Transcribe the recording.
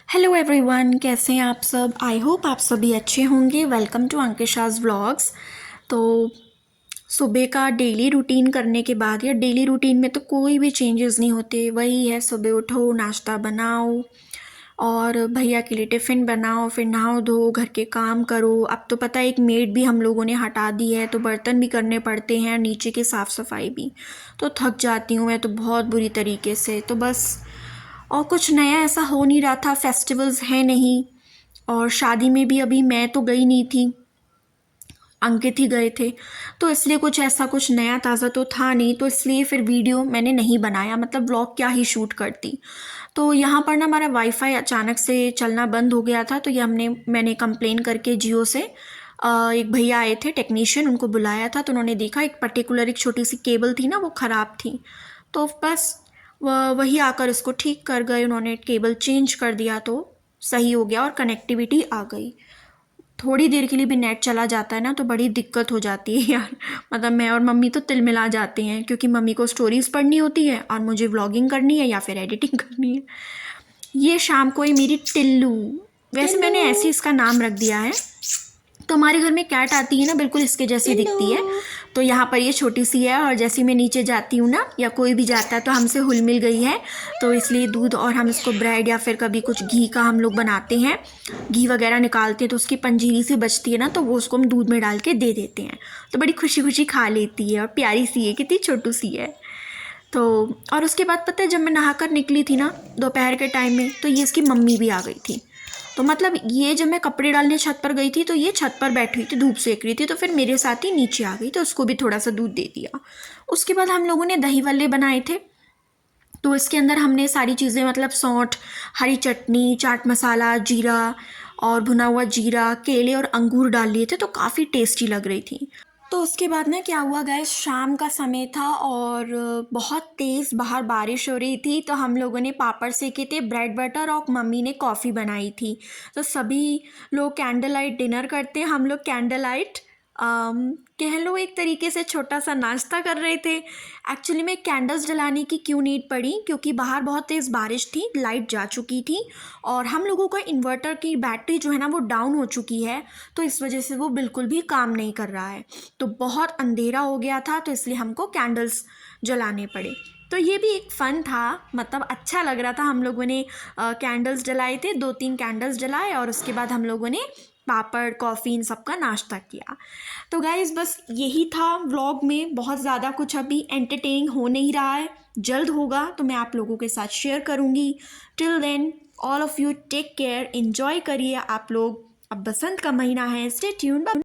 Hello everyone, कैसे हैं आप सब। आई होप आप सभी अच्छे होंगे। Welcome to Ankisha's vlogs. तो सुबह का डेली रूटीन करने के बाद या डेली रूटीन में तो कोई भी चेंजेस नहीं होते। वही है, सुबह उठो, नाश्ता बनाओ और भैया के लिए टिफ़िन बनाओ, फिर नहाओ धो, घर के काम करो। अब तो पता है एक मेड भी हम लोगों ने हटा दी है, तो बर्तन भी करने पड़ते हैं, नीचे की साफ़ सफाई भी। तो थक जाती हूँ मैं तो बहुत बुरी तरीके से। तो बस और कुछ नया ऐसा हो नहीं रहा था, फेस्टिवल्स हैं नहीं, और शादी में भी अभी मैं तो गई नहीं थी, अंकित ही गए थे। तो इसलिए कुछ ऐसा कुछ नया ताज़ा तो था नहीं, तो इसलिए फिर वीडियो मैंने नहीं बनाया, मतलब व्लॉग क्या ही शूट करती। तो यहाँ पर ना हमारा वाईफाई अचानक से चलना बंद हो गया था, तो ये मैंने कंप्लेन करके जियो से एक भैया आए थे टेक्नीशियन, उनको बुलाया था। तो उन्होंने देखा एक पर्टिकुलर एक छोटी सी केबल थी ना, वो ख़राब थी। तो बस वही आकर इसको ठीक कर गए, उन्होंने केबल चेंज कर दिया, तो सही हो गया और कनेक्टिविटी आ गई। थोड़ी देर के लिए भी नेट चला जाता है ना तो बड़ी दिक्कत हो जाती है यार। मतलब मैं और मम्मी तो तिलमिला जाते हैं, क्योंकि मम्मी को स्टोरीज पढ़नी होती है और मुझे व्लॉगिंग करनी है या फिर एडिटिंग करनी है। ये शाम को ही मेरी टिल्लू, वैसे मैंने ऐसे इसका नाम रख दिया है। तो हमारे घर में कैट आती है ना, बिल्कुल इसके जैसी दिखती है। तो यहाँ पर ये छोटी सी है, और जैसे मैं नीचे जाती हूँ ना या कोई भी जाता है तो हमसे हुल मिल गई है। तो इसलिए दूध, और हम इसको ब्रेड या फिर कभी कुछ घी का हम लोग बनाते हैं, घी वगैरह निकालते हैं, तो उसकी पंजीरी सी बचती है ना, तो वो उसको हम दूध में डाल के दे देते हैं। तो बड़ी खुशी खुशी खा लेती है, और प्यारी सी है, कितनी छोटू सी है। तो और उसके बाद पता है, जब मैं नहाकर निकली थी ना दोपहर के टाइम में, तो ये इसकी मम्मी भी आ गई थी। तो मतलब ये जब मैं कपड़े डालने छत पर गई थी, तो ये छत पर बैठी हुई थी, धूप सेक रही थी, तो फिर मेरे साथ ही नीचे आ गई, तो उसको भी थोड़ा सा दूध दे दिया। उसके बाद हम लोगों ने दही वल्ले बनाए थे। तो इसके अंदर हमने सारी चीज़ें, मतलब सौंठ, हरी चटनी, चाट मसाला, जीरा और भुना हुआ जीरा, केले और अंगूर डाल लिए थे, तो काफ़ी टेस्टी लग रही थी। तो उसके बाद ना क्या हुआ गैस, शाम का समय था और बहुत तेज़ बाहर बारिश हो रही थी। तो हम लोगों ने पापड़ सेके थे, ब्रेड बटर, और मम्मी ने कॉफ़ी बनाई थी। तो सभी लोग कैंडल लाइट डिनर करते हैं, हम लोग कैंडल लाइट कह लो एक तरीके से छोटा सा नाश्ता कर रहे थे। एक्चुअली में कैंडल्स जलाने की क्यों नीड पड़ी, क्योंकि बाहर बहुत तेज़ बारिश थी, लाइट जा चुकी थी, और हम लोगों का इन्वर्टर की बैटरी जो है ना वो डाउन हो चुकी है। तो इस वजह से वो बिल्कुल भी काम नहीं कर रहा है। तो बहुत अंधेरा हो गया था, तो इसलिए हमको कैंडल्स जलाने पड़े। तो ये भी एक फ़न था, मतलब अच्छा लग रहा था। हम लोगों ने कैंडल्स जलाए थे, 2-3 कैंडल्स जलाए, और उसके बाद हम लोगों ने पापड़, कॉफ़ी, इन सब का नाश्ता किया। तो गाइज़ बस यही था व्लॉग में, बहुत ज़्यादा कुछ अभी एंटरटेनिंग हो नहीं रहा है। जल्द होगा तो मैं आप लोगों के साथ शेयर करूँगी। Till then all of you take care, enjoy करिए आप लोग। अब बसंत का महीना है, स्टे ट्यून्ड।